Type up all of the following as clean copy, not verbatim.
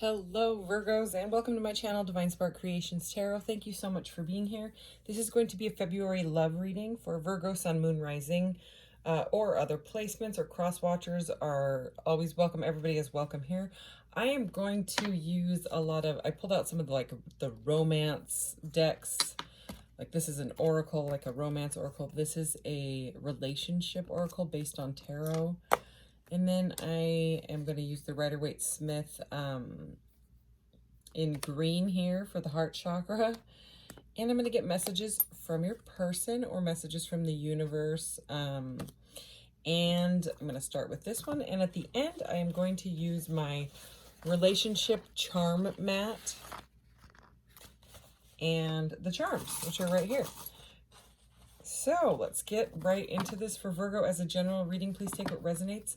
Hello Virgos, and welcome to my channel Divine Spark Creations Tarot. Thank you so much for being here. This is going to be a February love reading for Virgo Sun Moon Rising, or other placements or cross watchers are always welcome. Everybody is welcome here. I am going to use a lot of, I pulled out some of the romance decks. Like this is an oracle, like a romance oracle. This is a relationship oracle based on tarot. And then I am going to use the Rider-Waite-Smith in green here for the heart chakra. And I'm going to get messages from your person or messages from the universe. And I'm going to start with this one. And at the end, I am going to use my relationship charm mat and the charms, which are right here. So let's get right into this for Virgo. As a general reading, please take what resonates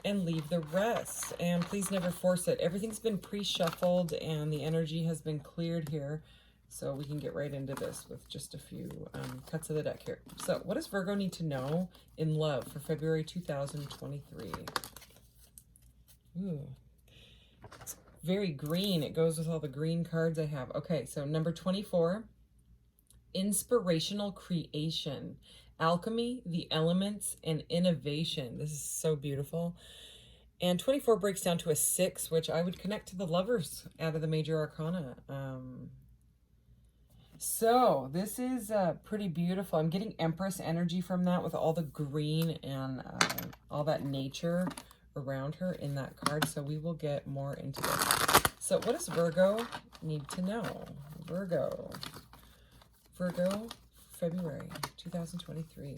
and leave the rest. And please never force it. Everything's been pre-shuffled and the energy has been cleared here. So we can get right into this with just a few cuts of the deck here. So what does Virgo need to know in love for February 2023? Ooh, it's very green. It goes with all the green cards I have. Okay, so number 24. Inspirational creation, alchemy, the elements, and innovation. This is so beautiful. And 24 breaks down to a 6, which I would connect to the Lovers out of the major arcana. So this is pretty beautiful. I'm getting Empress energy from that with all the green and all that nature around her in that card. So we will get more into this. So what does Virgo need to know? Virgo, February 2023.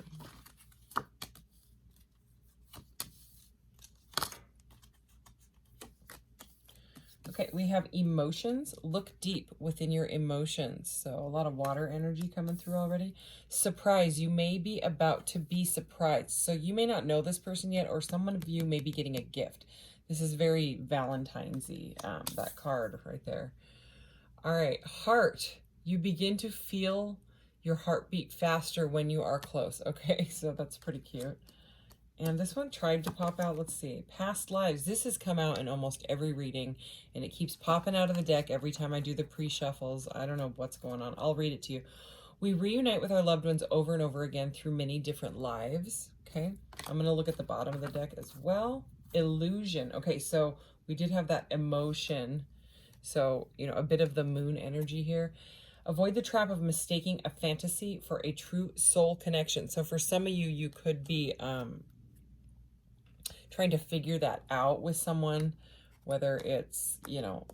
Okay, we have emotions. Look deep within your emotions. So a lot of water energy coming through already. Surprise. You may be about to be surprised. So you may not know this person yet, or someone of you may be getting a gift. This is very Valentine's-y, that card right there. All right, heart. You begin to feel your heartbeat faster when you are close. Okay, so that's pretty cute. And this one tried to pop out. Let's see. Past lives. This has come out in almost every reading, and it keeps popping out of the deck every time I do the pre-shuffles. I don't know what's going on. I'll read it to you. We reunite with our loved ones over and over again through many different lives. Okay, I'm going to look at the bottom of the deck as well. Illusion. Okay, so we did have that emotion. So, you know, a bit of the moon energy here. Avoid the trap of mistaking a fantasy for a true soul connection. So for some of you, you could be trying to figure that out with someone, whether it's, you know,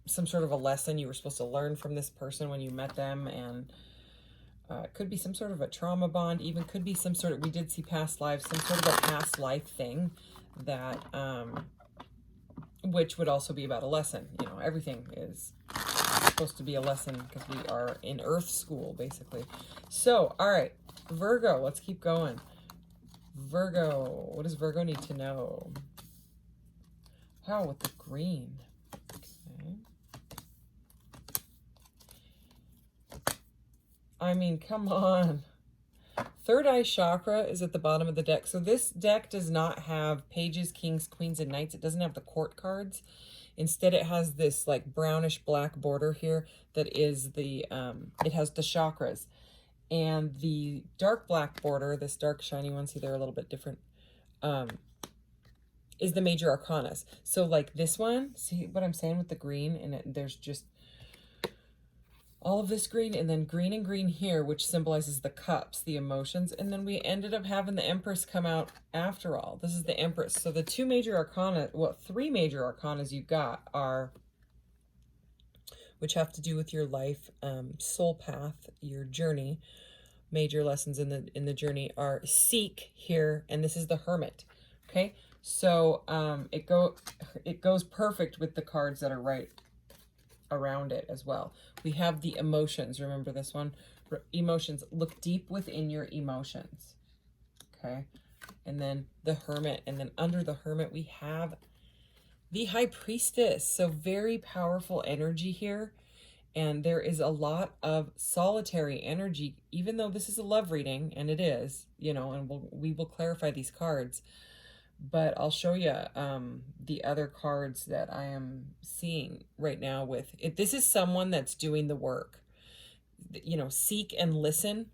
some sort of a lesson you were supposed to learn from this person when you met them. And it could be some sort of a trauma bond, even could be some sort of, we did see past lives, some sort of a past life thing that, which would also be about a lesson. You know, everything is supposed to be a lesson because we are in Earth school, basically. So, all right, Virgo, let's keep going. Virgo, what does Virgo need to know? Wow, with the green. Okay. I mean, come on. Third eye chakra is at the bottom of the deck. So this deck does not have pages, kings, queens, and knights. It doesn't have the court cards. Instead, it has this like brownish black border here that is the, it has the chakras. And the dark black border, this dark shiny one, see they're a little bit different, is the major arcanas. So like this one, see what I'm saying with the green? And there's just all of this green and then green and green here, which symbolizes the cups, the emotions. And then we ended up having the Empress come out after all. This is the Empress. So the two major arcana, well, three major arcanas you got are, which have to do with your life, soul path, your journey. Major lessons in the journey are seek here, and this is the Hermit. Okay, so it goes perfect with the cards that are right around it as well. We have the emotions. Remember this one? Emotions. Look deep within your emotions. Okay, and then the Hermit, and then under the Hermit we have the High Priestess. So very powerful energy here. And there is a lot of solitary energy, even though this is a love reading, and it is, you know, and we will clarify these cards. But I'll show you the other cards that I am seeing right now with it. This is someone that's doing the work. You know, seek and listen.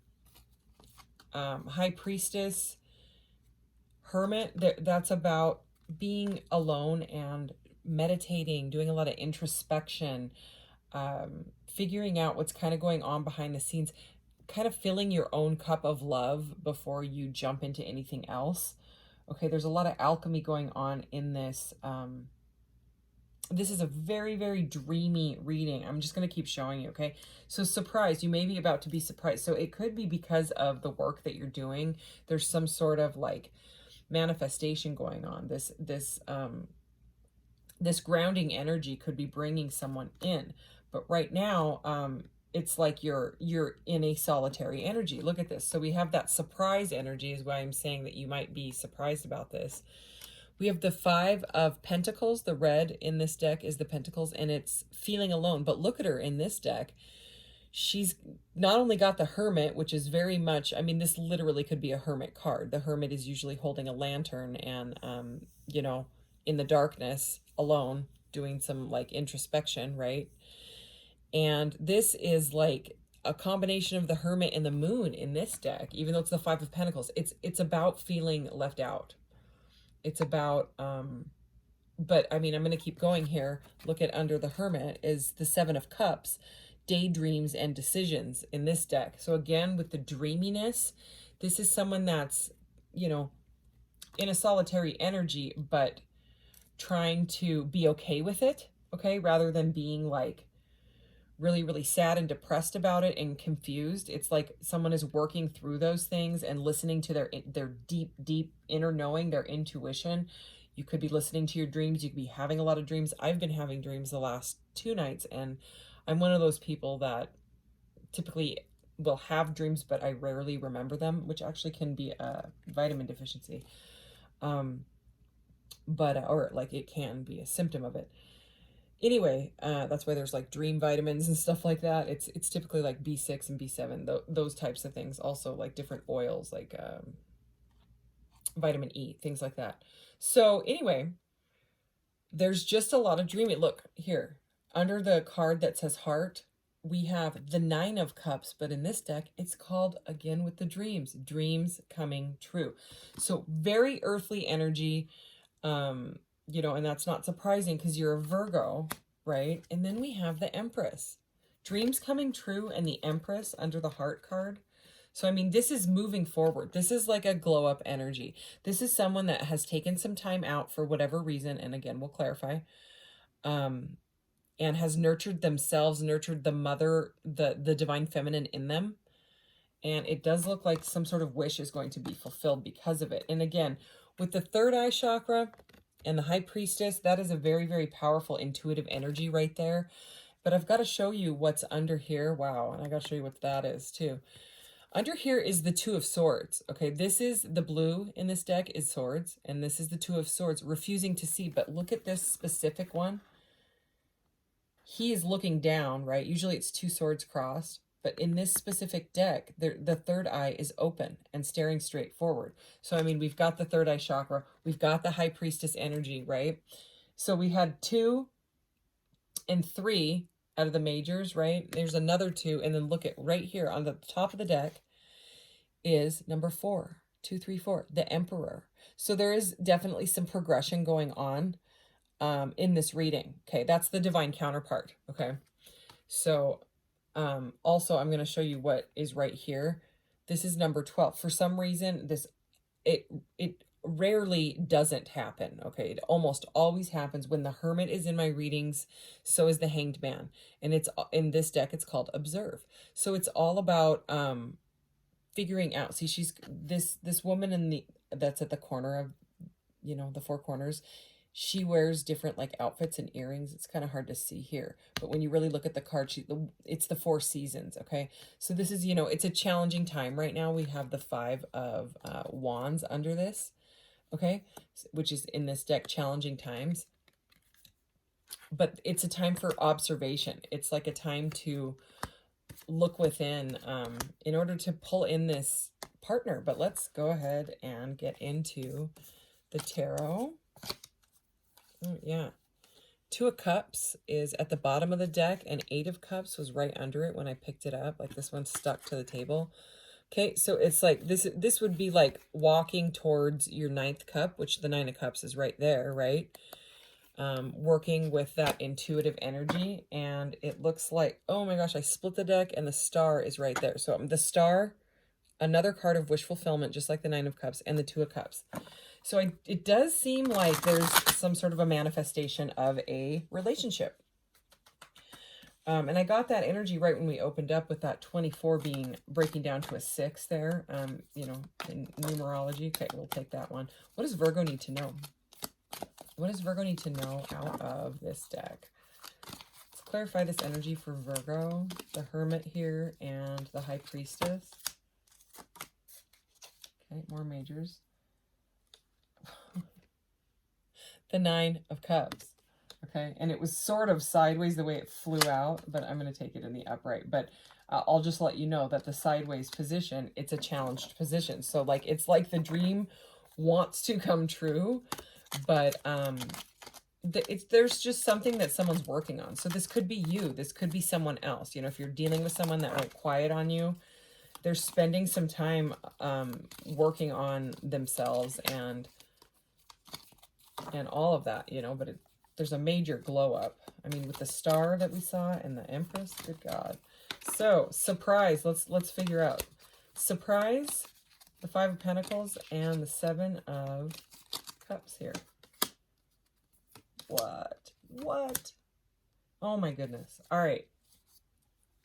High Priestess, Hermit, that's about being alone and meditating, doing a lot of introspection, figuring out what's kind of going on behind the scenes, kind of filling your own cup of love before you jump into anything else. Okay, there's a lot of alchemy going on in this. This is a very, very dreamy reading. I'm just going to keep showing you, okay? So surprised, you may be about to be surprised. So it could be because of the work that you're doing. There's some sort of like manifestation going on. This grounding energy could be bringing someone in. But right now, it's like you're in a solitary energy. Look at this. So we have that surprise energy is why I'm saying that you might be surprised about this. We have the 5 of Pentacles. The red in this deck is the Pentacles, and it's feeling alone. But look at her in this deck. She's not only got the Hermit, which is very much, I mean, this literally could be a Hermit card. The Hermit is usually holding a lantern and, you know, in the darkness, alone, doing some like introspection, right? And this is like a combination of the Hermit and the Moon in this deck, even though it's the 5 of Pentacles. It's about feeling left out. It's about, but I mean, I'm going to keep going here. Look at under the Hermit is the 7 of Cups, daydreams and decisions in this deck. So again, with the dreaminess, this is someone that's, you know, in a solitary energy, but trying to be okay with it, okay, rather than being like really, really sad and depressed about it and confused. It's like someone is working through those things and listening to their deep, deep inner knowing, their intuition. You could be listening to your dreams. You could be having a lot of dreams. I've been having dreams the last 2 nights, and I'm one of those people that typically will have dreams, but I rarely remember them, which actually can be a vitamin deficiency. Or like it can be a symptom of it. Anyway, that's why there's like dream vitamins and stuff like that. It's typically like B6 and B7, those types of things. Also like different oils, like vitamin E, things like that. So anyway, there's just a lot of dreaming. Look here, under the card that says heart, we have the 9 of Cups, but in this deck, it's called, again, with the dreams coming true. So very earthly energy, you know, and that's not surprising because you're a Virgo, right? And then we have the Empress. Dreams coming true and the Empress under the heart card. So, I mean, this is moving forward. This is like a glow up energy. This is someone that has taken some time out for whatever reason. And again, we'll clarify. And has nurtured themselves, nurtured the mother, the divine feminine in them. And it does look like some sort of wish is going to be fulfilled because of it. And again, with the third eye chakra and the High Priestess, that is a very, very powerful intuitive energy right there. But I've got to show you what's under here. Wow. And I got to show you what that is too. Under here is the 2 of Swords. Okay, this is the blue in this deck is Swords. And this is the 2 of Swords, refusing to see. But look at this specific one. He is looking down, right? Usually it's 2 swords crossed. But in this specific deck, the third eye is open and staring straight forward. So, I mean, we've got the third eye chakra. We've got the High Priestess energy, right? So we had 2 and 3 out of the majors, right? There's another 2. And then look at right here on the top of the deck is number 4. 2, 3, 4, the Emperor. So there is definitely some progression going on in this reading. Okay, that's the divine counterpart. Okay, so also I'm going to show you what is right here. This is number 12. For some reason, it rarely doesn't happen. Okay, it almost always happens when the Hermit is in my readings. So is the Hanged Man, and it's in this deck. It's called Observe. So it's all about figuring out. See, she's this woman that's at the corner of, you know, the 4 corners. She wears different like outfits and earrings. It's kind of hard to see here, but when you really look at the card, it's the 4 seasons. Okay, so this is, you know, it's a challenging time right now. We have the 5 of Wands under this, okay, which is in this deck, challenging times. But it's a time for observation. It's like a time to look within in order to pull in this partner. But let's go ahead and get into the tarot. Oh, yeah. Two of Cups is at the bottom of the deck, and Eight of Cups was right under it when I picked it up. Like this one stuck to the table. Okay, so it's like this would be like walking towards your ninth cup, which the Nine of Cups is right there, right? Working with that intuitive energy, and it looks like, oh my gosh, I split the deck and the Star is right there. So the Star, another card of wish fulfillment, just like the Nine of Cups and the Two of Cups. So it does seem like there's some sort of a manifestation of a relationship. And I got that energy right when we opened up with that 24 breaking down to a 6 there, you know, in numerology. Okay, we'll take that one. What does Virgo need to know? What does Virgo need to know out of this deck? Let's clarify this energy for Virgo, the Hermit here, and the High Priestess. Okay, more majors. The Nine of Cups. Okay, and it was sort of sideways the way it flew out, but I'm going to take it in the upright. But I'll just let you know that the sideways position, it's a challenged position. So like, it's like the dream wants to come true, but there's just something that someone's working on. So this could be you. This could be someone else. You know, if you're dealing with someone that went quiet on you, they're spending some time working on themselves and all of that, you know, but there's a major glow up. I mean, with the Star that we saw and the Empress, good God. So, surprise, let's figure out. Surprise, the Five of Pentacles and the Seven of Cups here. What? Oh my goodness. All right.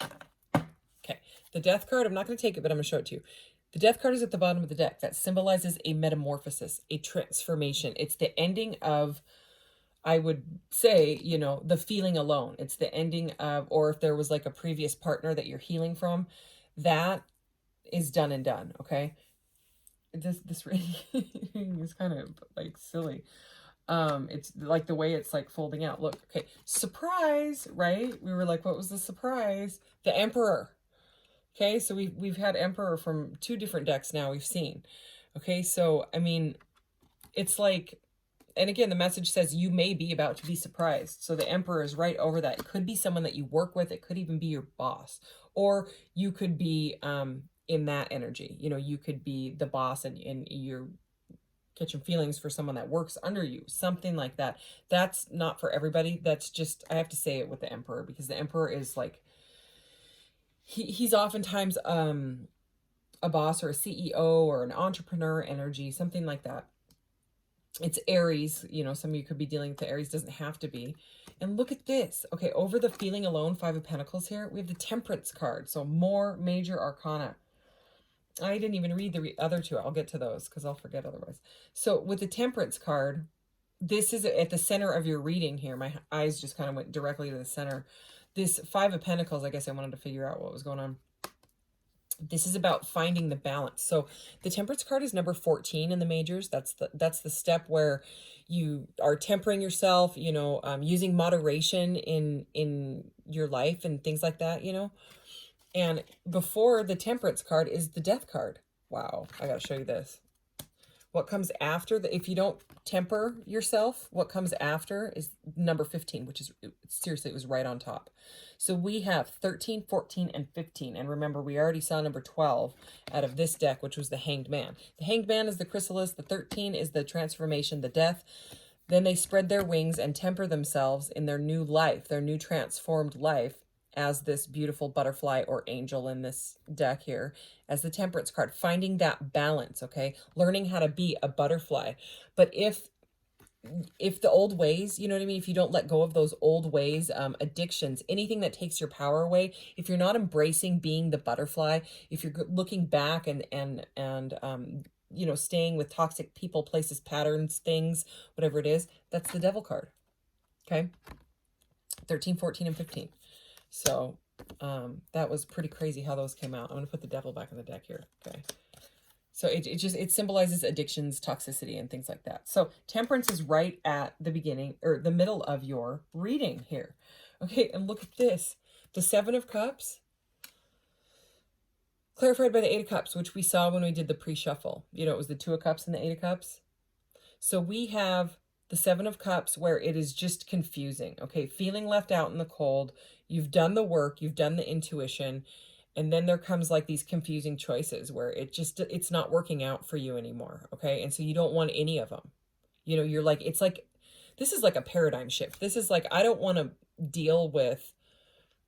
Okay, the Death card, I'm not going to take it, but I'm going to show it to you. The Death card is at the bottom of the deck. That symbolizes a metamorphosis, a transformation. It's the ending of, I would say, you know, the feeling alone. It's the ending of, or if there was like a previous partner that you're healing from, that is done and done, okay? This reading is kind of like silly. It's like the way it's like folding out. Look, okay, surprise, right? We were like, what was the surprise? The Emperor. Okay, so we've had Emperor from 2 different decks now we've seen. Okay, so, I mean, it's like, and again, the message says you may be about to be surprised. So the Emperor is right over that. It could be someone that you work with. It could even be your boss. Or you could be in that energy. You know, you could be the boss and you're catching feelings for someone that works under you. Something like that. That's not for everybody. That's just, I have to say it with the Emperor, because the Emperor is like, he's oftentimes a boss or a CEO or an entrepreneur energy, something like that. It's Aries, you know, some of you could be dealing with the Aries, doesn't have to be. And look at this. Okay, over the feeling alone, Five of Pentacles here, we have the Temperance card. So more major arcana. I didn't even read the other 2. I'll get to those because I'll forget otherwise. So with the Temperance card, this is at the center of your reading here. My eyes just kind of went directly to the center. This Five of Pentacles, I guess I wanted to figure out what was going on. This is about finding the balance. So the Temperance card is number 14 in the majors. That's the step where you are tempering yourself, you know, using moderation in your life and things like that, you know. And before the Temperance card is the Death card. Wow, I got to show you this. What comes after, if you don't temper yourself, what comes after is number 15, which is, seriously, it was right on top. So we have 13, 14, and 15. And remember, we already saw number 12 out of this deck, which was the Hanged Man. The Hanged Man is the chrysalis. The 13 is the transformation, the death. Then they spread their wings and temper themselves in their new life, their new transformed life, as this beautiful butterfly or angel in this deck here, as the Temperance card, finding that balance, okay? Learning how to be a butterfly. But if the old ways, you know what I mean? If you don't let go of those old ways, addictions, anything that takes your power away, if you're not embracing being the butterfly, if you're looking back and you know, staying with toxic people, places, patterns, things, whatever it is, that's the Devil card, okay? 13, 14, and 15. So that was pretty crazy how those came out. I'm going to put the Devil back in the deck here. Okay. So it symbolizes addictions, toxicity, and things like that. So Temperance is right at the beginning or the middle of your reading here. Okay. And look at this. The Seven of Cups, clarified by the Eight of Cups, which we saw when we did the pre-shuffle. You know, it was the Two of Cups and the Eight of Cups. So we have the Seven of Cups where it is just confusing, okay? Feeling left out in the cold. You've done the work, you've done the intuition, and then there comes like these confusing choices where it's not working out for you anymore, okay? And so you don't want any of them. You know, you're like, it's like, this is like a paradigm shift. This is like, I don't want to deal with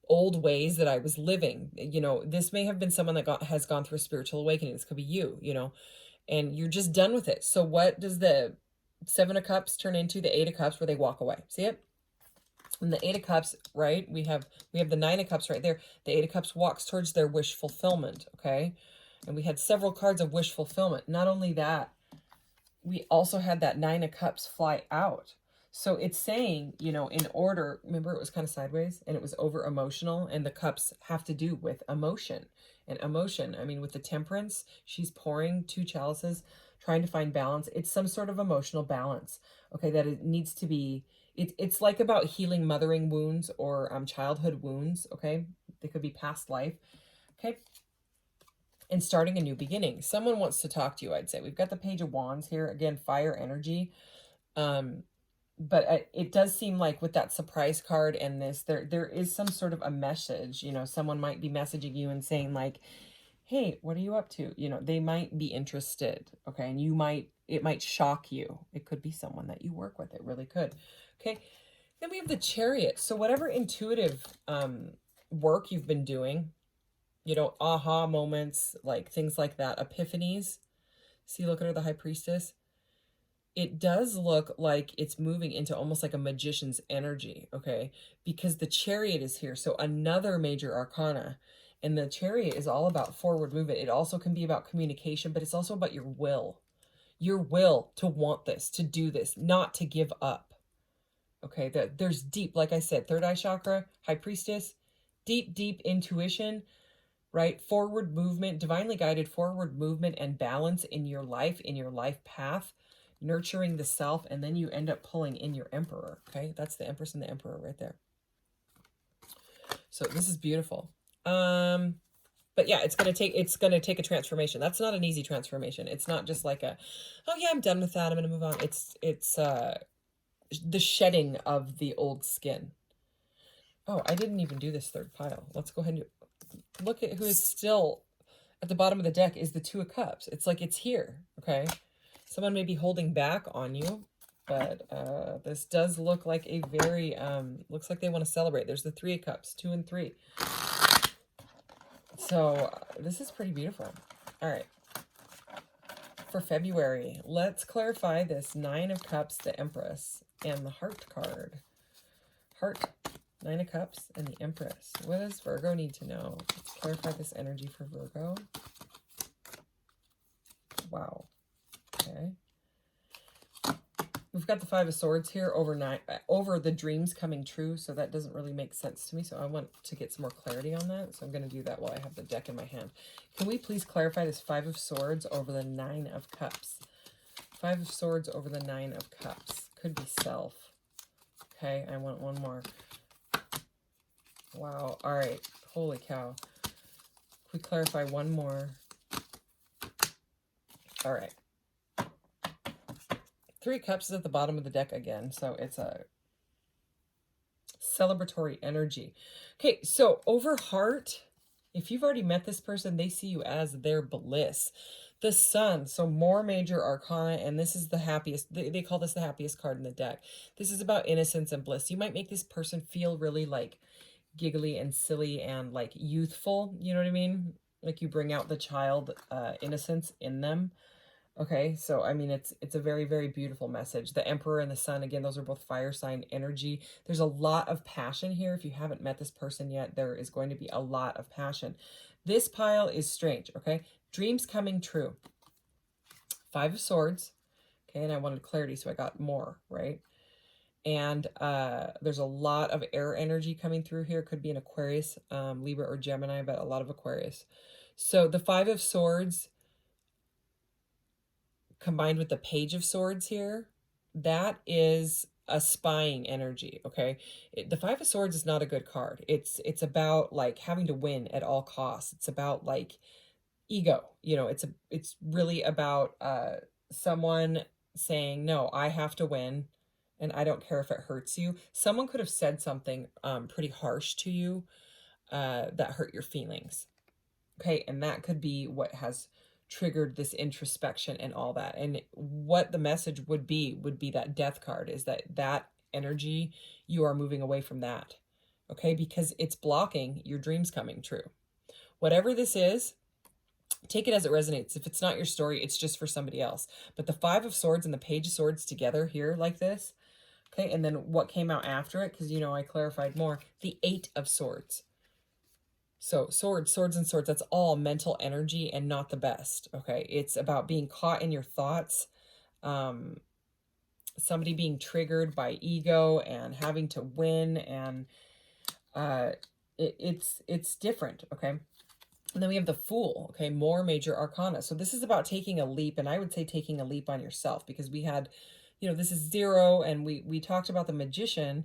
old ways that I was living. You know, this may have been someone that has gone through a spiritual awakening. This could be you know, and you're just done with it. So what does the Seven of Cups turn into? The Eight of Cups, where they walk away. See it? And the Eight of Cups, right? We have the Nine of Cups right there. The Eight of Cups walks towards their wish fulfillment, okay? And we had several cards of wish fulfillment. Not only that, we also had that Nine of Cups fly out. So it's saying, you know, in order, remember it was kind of sideways and it was over emotional, and the cups have to do with emotion. And emotion, I mean, with the Temperance, she's pouring two chalices, trying to find balance. It's some sort of emotional balance, okay, that it needs to be, it's like about healing mothering wounds or childhood wounds, okay? They could be past life, okay? And starting a new beginning. Someone wants to talk to you, I'd say. We've got the Page of Wands here. Again, fire energy. But it does seem like with that surprise card and this, there is some sort of a message. You know, someone might be messaging you and saying like, hey, what are you up to? You know, they might be interested, okay? And it might shock you. It could be someone that you work with. It really could, okay? Then we have the Chariot. So whatever intuitive work you've been doing, you know, aha moments, like things like that, epiphanies. See, look at her, the High Priestess. It does look like it's moving into almost like a magician's energy, okay? Because the Chariot is here. So another major arcana. And the Chariot is all about forward movement. It also can be about communication, but it's also about your will. Your will to want this, to do this, not to give up. Okay, there's deep, like I said, third eye chakra, High Priestess, deep intuition, right? Forward movement, divinely guided forward movement and balance in your life path, nurturing the self, and then you end up pulling in your Emperor, okay? That's the Empress and the Emperor right there. So this is beautiful. But yeah, it's going to take a transformation. That's not an easy transformation. It's not just like a, oh yeah, I'm done with that, I'm going to move on. It's the shedding of the old skin. Oh, I didn't even do this third pile. Let's go ahead and look at who is still at the bottom of the deck is the Two of Cups. It's like it's here, okay? Someone may be holding back on you, but this does look like a very, looks like they want to celebrate. There's the Three of Cups, 2 and 3. So this is pretty beautiful. All right. For February, let's clarify this 9 of Cups, the Empress, and the Heart card. Heart, 9 of Cups, and the Empress. What does Virgo need to know? Let's clarify this energy for Virgo. Wow. Okay. We've got the 5 of Swords here over the dreams coming true, so that doesn't really make sense to me, so I want to get some more clarity on that, so I'm going to do that while I have the deck in my hand. Can we please clarify this 5 of Swords over the 9 of Cups? 5 of Swords over the 9 of Cups. Could be self. Okay, I want one more. Wow, all right. Holy cow. Can we clarify one more? All right. 3 Cups is at the bottom of the deck again, so it's a celebratory energy. Okay, so over Heart, if you've already met this person, they see you as their bliss. The Sun, so more major arcana, and this is the happiest, they call this the happiest card in the deck. This is about innocence and bliss. You might make this person feel really like giggly and silly and like youthful, you know what I mean? Like you bring out the child innocence in them. Okay, so I mean, it's a very, very beautiful message. The Emperor and the Sun, again, those are both fire sign energy. There's a lot of passion here. If you haven't met this person yet, there is going to be a lot of passion. This pile is strange, okay? Dreams coming true. 5 of Swords, okay, and I wanted clarity, so I got more, right? And there's a lot of air energy coming through here. Could be an Aquarius, Libra, or Gemini, but a lot of Aquarius. So the 5 of Swords combined with the Page of Swords here, that is a spying energy, okay? The 5 of Swords is not a good card. It's about like having to win at all costs. It's about like ego, you know, it's really about someone saying, no, I have to win, and I don't care if it hurts you. Someone could have said something pretty harsh to you that hurt your feelings. Okay, and that could be what has triggered this introspection and all that. And what the message would be that death card, is that energy, you are moving away from that. Okay, because it's blocking your dreams coming true. Whatever this is, take it as it resonates. If it's not your story, it's just for somebody else. But the Five of Swords and the Page of Swords together here like this, okay, and then what came out after it, because, you know, I clarified more, the Eight of Swords. So swords, and swords, that's all mental energy and not the best, okay? It's about being caught in your thoughts, somebody being triggered by ego and having to win, and it's different, okay? And then we have the Fool, okay? More major arcana. So this is about taking a leap, and I would say taking a leap on yourself, because we had, you know, this is 0, and we talked about the Magician,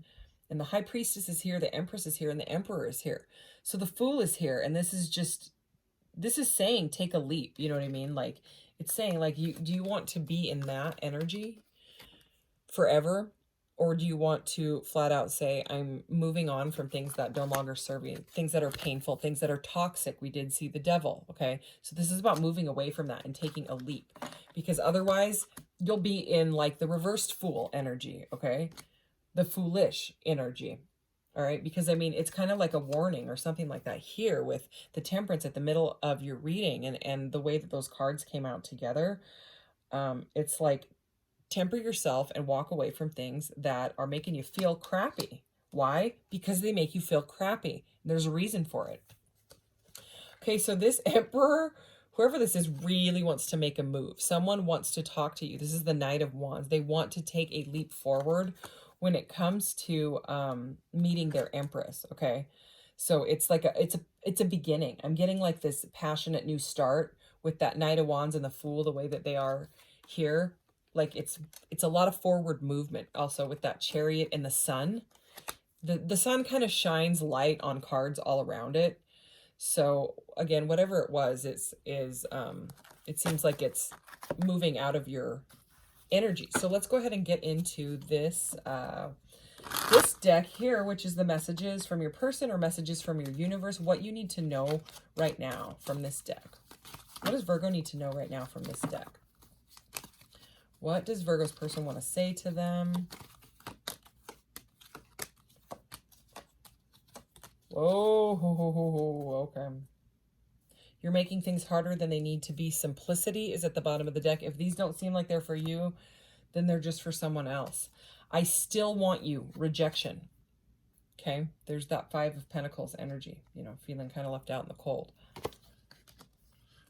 and the High Priestess is here, the Empress is here, and the Emperor is here. So the Fool is here, and this is saying take a leap, you know what I mean? Like, it's saying, like, do you want to be in that energy forever? Or do you want to flat out say, I'm moving on from things that no longer serve me, things that are painful, things that are toxic? We did see the Devil, okay? So this is about moving away from that and taking a leap, because otherwise you'll be in like the reversed Fool energy, okay? The foolish energy, all right? Because, I mean, it's kind of like a warning or something like that here with the Temperance at the middle of your reading, and the way that those cards came out together. It's like, temper yourself and walk away from things that are making you feel crappy. Why? Because they make you feel crappy. There's a reason for it. Okay, so this Emperor, whoever this is, really wants to make a move. Someone wants to talk to you. This is the Knight of Wands. They want to take a leap forward when it comes to meeting their Empress, okay? So it's like it's a beginning. I'm getting like this passionate new start with that Knight of Wands and the Fool, the way that they are here. Like, it's a lot of forward movement. Also with that Chariot and the Sun. The sun kind of shines light on cards all around it. So again, whatever it was, it seems like it's moving out of your energy. So let's go ahead and get into this this deck here, which is the messages from your person or messages from your universe. What you need to know right now from this deck. What does Virgo need to know right now from this deck? What does Virgo's person want to say to them? Oh, okay. You're making things harder than they need to be. Simplicity is at the bottom of the deck. If these don't seem like they're for you, then they're just for someone else. I still want you. Rejection. Okay? There's that Five of Pentacles energy. You know, feeling kind of left out in the cold.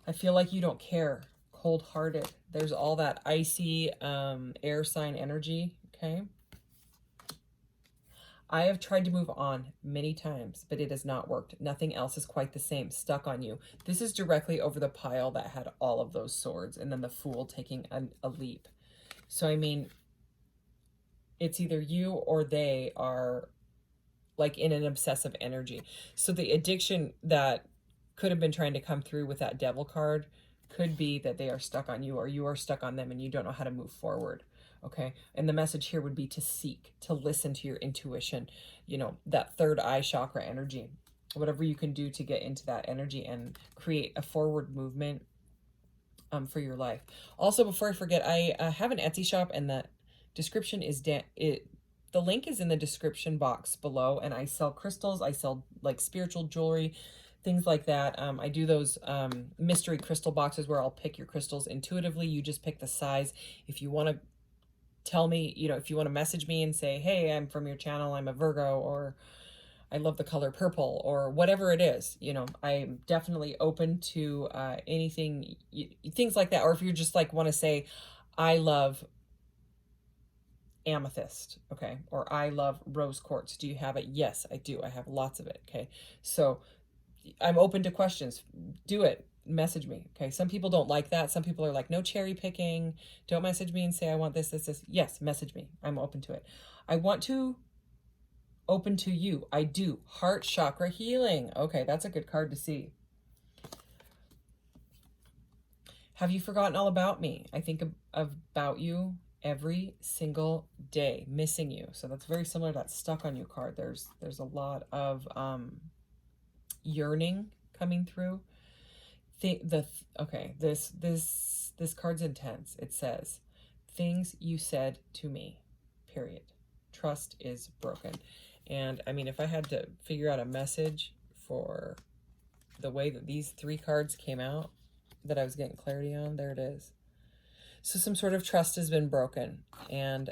I feel like you don't care. Cold-hearted. There's all that icy air sign energy, okay? I have tried to move on many times, but it has not worked. Nothing else is quite the same. Stuck on you. This is directly over the pile that had all of those swords, and then the Fool taking a leap. So, I mean, it's either you or they are like in an obsessive energy. So the addiction that could have been trying to come through with that Devil card could be that they are stuck on you, or you are stuck on them and you don't know how to move forward. Okay. And the message here would be to seek, to listen to your intuition, you know, that third eye chakra energy, whatever you can do to get into that energy and create a forward movement for your life. Also, before I forget, I have an Etsy shop, and the description is the link is in the description box below, and I sell crystals. I sell like spiritual jewelry, things like that. I do those mystery crystal boxes where I'll pick your crystals intuitively. You just pick the size. If you want to tell me, you know, if you want to message me and say, hey, I'm from your channel, I'm a Virgo, or I love the color purple, or whatever it is, you know, I'm definitely open to anything, things like that. Or if you just like want to say, I love amethyst, okay, or I love rose quartz. Do you have it? Yes, I do. I have lots of it, okay? So I'm open to questions. Do it. Message me, okay? Some people don't like that. Some people are like, no cherry picking. Don't message me and say, I want this, this, this. Yes, message me. I'm open to it. I want to open to you. I do. Heart chakra healing. Okay, that's a good card to see. Have you forgotten all about me? I think about you every single day, missing you. So that's very similar to that stuck on you card. There's a lot of yearning coming through. Okay, this card's intense. It says, things you said to me, period. Trust is broken. And I mean, if I had to figure out a message for the way that these three cards came out that I was getting clarity on, there it is. So some sort of trust has been broken, and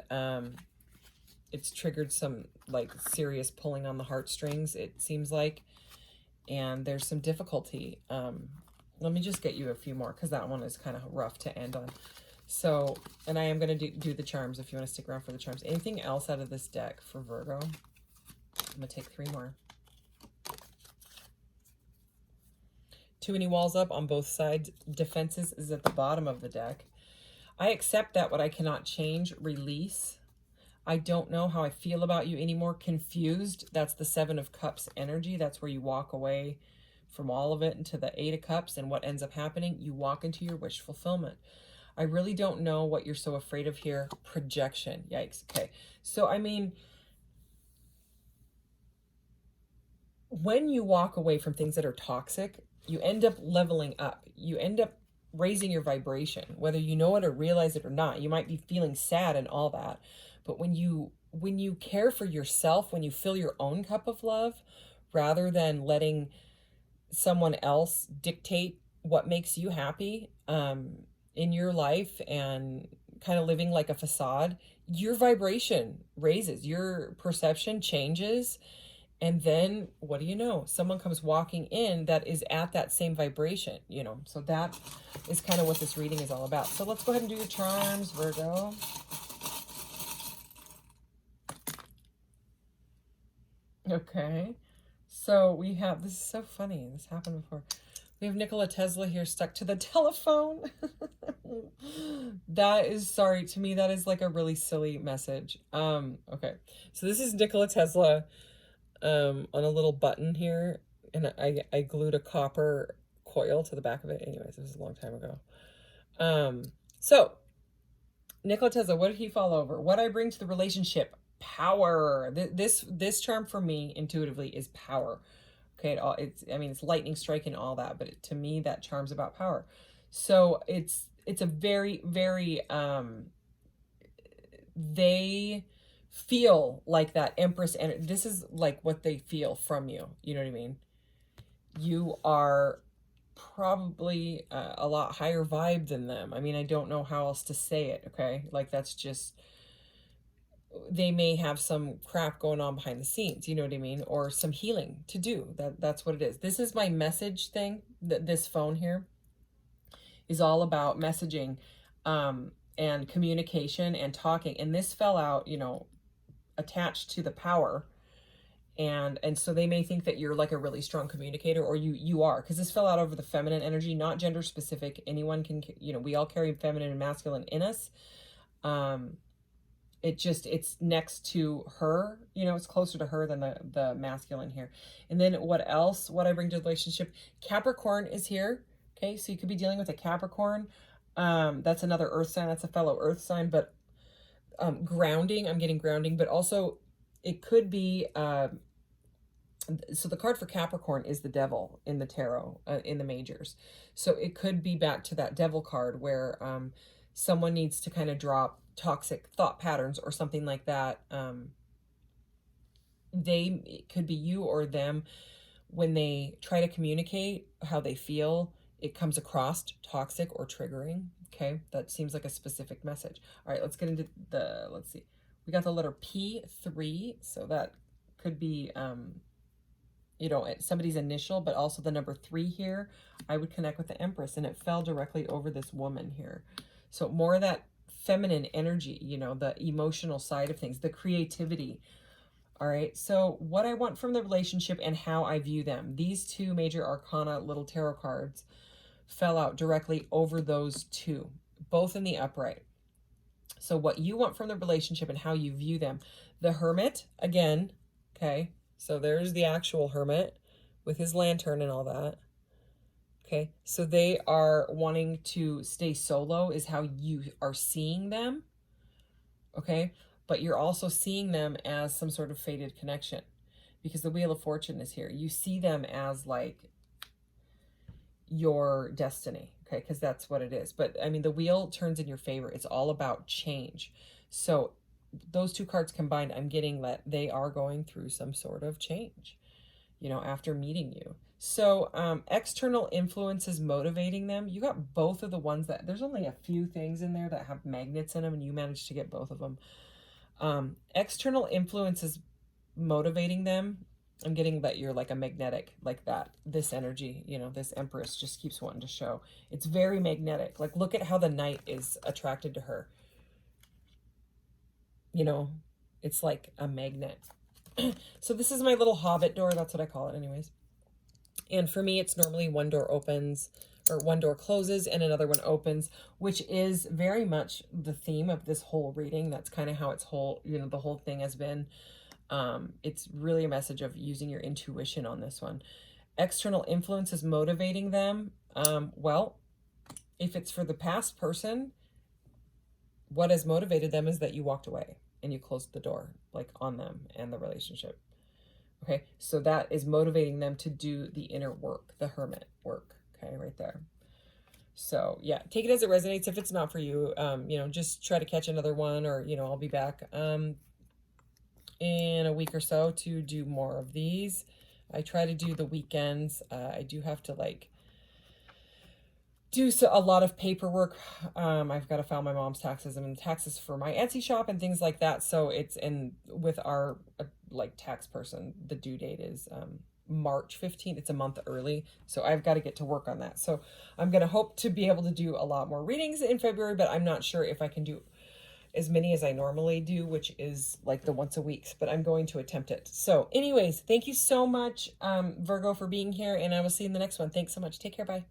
it's triggered some like serious pulling on the heartstrings, it seems like, and there's some difficulty. Let me just get you a few more, because that one is kind of rough to end on. So, and I am going to do the charms if you want to stick around for the charms. Anything else out of this deck for Virgo? I'm going to take 3 more. Too many walls up on both sides. Defenses is at the bottom of the deck. I accept that what I cannot change. Release. I don't know how I feel about you anymore. Confused. That's the 7 of Cups energy. That's where you walk away from all of it into the 8 of Cups. And what ends up happening? You walk into your wish fulfillment. I really don't know what you're so afraid of here. Projection. Yikes. Okay. So, I mean, when you walk away from things that are toxic, you end up leveling up. You end up raising your vibration, whether you know it or realize it or not. You might be feeling sad and all that. But when you care for yourself, when you fill your own cup of love, rather than letting someone else dictate what makes you happy in your life and kind of living like a facade, your vibration raises, your perception changes. And then what do you know? Someone comes walking in that is at that same vibration, you know. So that is kind of what this reading is all about. So let's go ahead and do your charms, Virgo. Okay. So we have, this is so funny. This happened before. We have Nikola Tesla here stuck to the telephone. That is, sorry, to me, that is like a really silly message. Okay. So this is Nikola Tesla on a little button here. And I glued a copper coil to the back of it. Anyways, this was a long time ago. So Nikola Tesla, what did he fall over? What I bring to the relationship? Power. This charm for me intuitively is power. Okay, I mean, it's lightning strike and all that, but to me, that charm's about power. So it's a very, very, they feel like that Empress, and this is like what they feel from you. You know what I mean? You are probably a lot higher vibe than them. I mean, I don't know how else to say it. Okay, like that's just, they may have some crap going on behind the scenes, you know what I mean? Or some healing to do. That's what it is. This is my message thing. This phone here is all about messaging and communication and talking. And this fell out, you know, attached to the power. And so they may think that you're like a really strong communicator, or you are, because this fell out over the feminine energy, not gender specific. Anyone can, you know, we all carry feminine and masculine in us. It's next to her, you know, it's closer to her than the masculine here. And then what else? What I bring to the relationship? Capricorn is here. Okay, so you could be dealing with a Capricorn. That's another earth sign. That's a fellow earth sign. But grounding, I'm getting grounding. But also it could be, so the card for Capricorn is the devil in the tarot, in the majors. So it could be back to that devil card where someone needs to kind of drop toxic thought patterns or something like that. It could be you or them. When they try to communicate how they feel, it comes across toxic or triggering. Okay, that seems like a specific message. All right, let's get into let's see. We got the letter P3, so that could be you know, somebody's initial, but also the number 3 here. I would connect with the Empress, and it fell directly over this woman here. So more of that feminine energy, you know, the emotional side of things, the creativity. All right, so what I want from the relationship and how I view them. These 2 major arcana little tarot cards fell out directly over those 2, both in the upright. So what you want from the relationship and how you view them. The Hermit, again, okay, so there's the actual Hermit with his lantern and all that. Okay, so they are wanting to stay solo is how you are seeing them. okay? But you're also seeing them as some sort of fated connection because the Wheel of Fortune is here. You see them as like your destiny, okay? Because that's what it is. But I mean, the wheel turns in your favor. It's all about change. So those two cards combined, I'm getting that they are going through some sort of change, you know, after meeting you. So external influences motivating them. You got both of the ones that, there's only a few things in there that have magnets in them, and you managed to get both of them. External influences motivating them. I'm getting that you're like a magnetic, like that. This energy, you know, this Empress just keeps wanting to show. It's very magnetic. Like, look at how the Knight is attracted to her. You know, it's like a magnet. So this is my little hobbit door. That's what I call it anyways. And for me, it's normally one door opens or one door closes and another one opens, which is very much the theme of this whole reading. That's kind of how its whole, you know, the whole thing has been. It's really a message of using your intuition on this one. External influence is motivating them. Well, if it's for the past person, what has motivated them is that you walked away and you closed the door, like, on them and the relationship. Okay, so that is motivating them to do the inner work, the hermit work. Okay, right there. So yeah, take it as it resonates. If it's not for you, you know, just try to catch another one, or, you know, I'll be back in a week or so to do more of these. I try to do the weekends. I do have to like do a lot of paperwork. I've got to file my mom's taxes and taxes for my Etsy shop and things like that. So it's in with our like tax person, the due date is March 15th. It's a month early. So I've got to get to work on that. So I'm going to hope to be able to do a lot more readings in February, but I'm not sure if I can do as many as I normally do, which is like the once a week, but I'm going to attempt it. So anyways, thank you so much, Virgo, for being here, and I will see you in the next one. Thanks so much. Take care. Bye.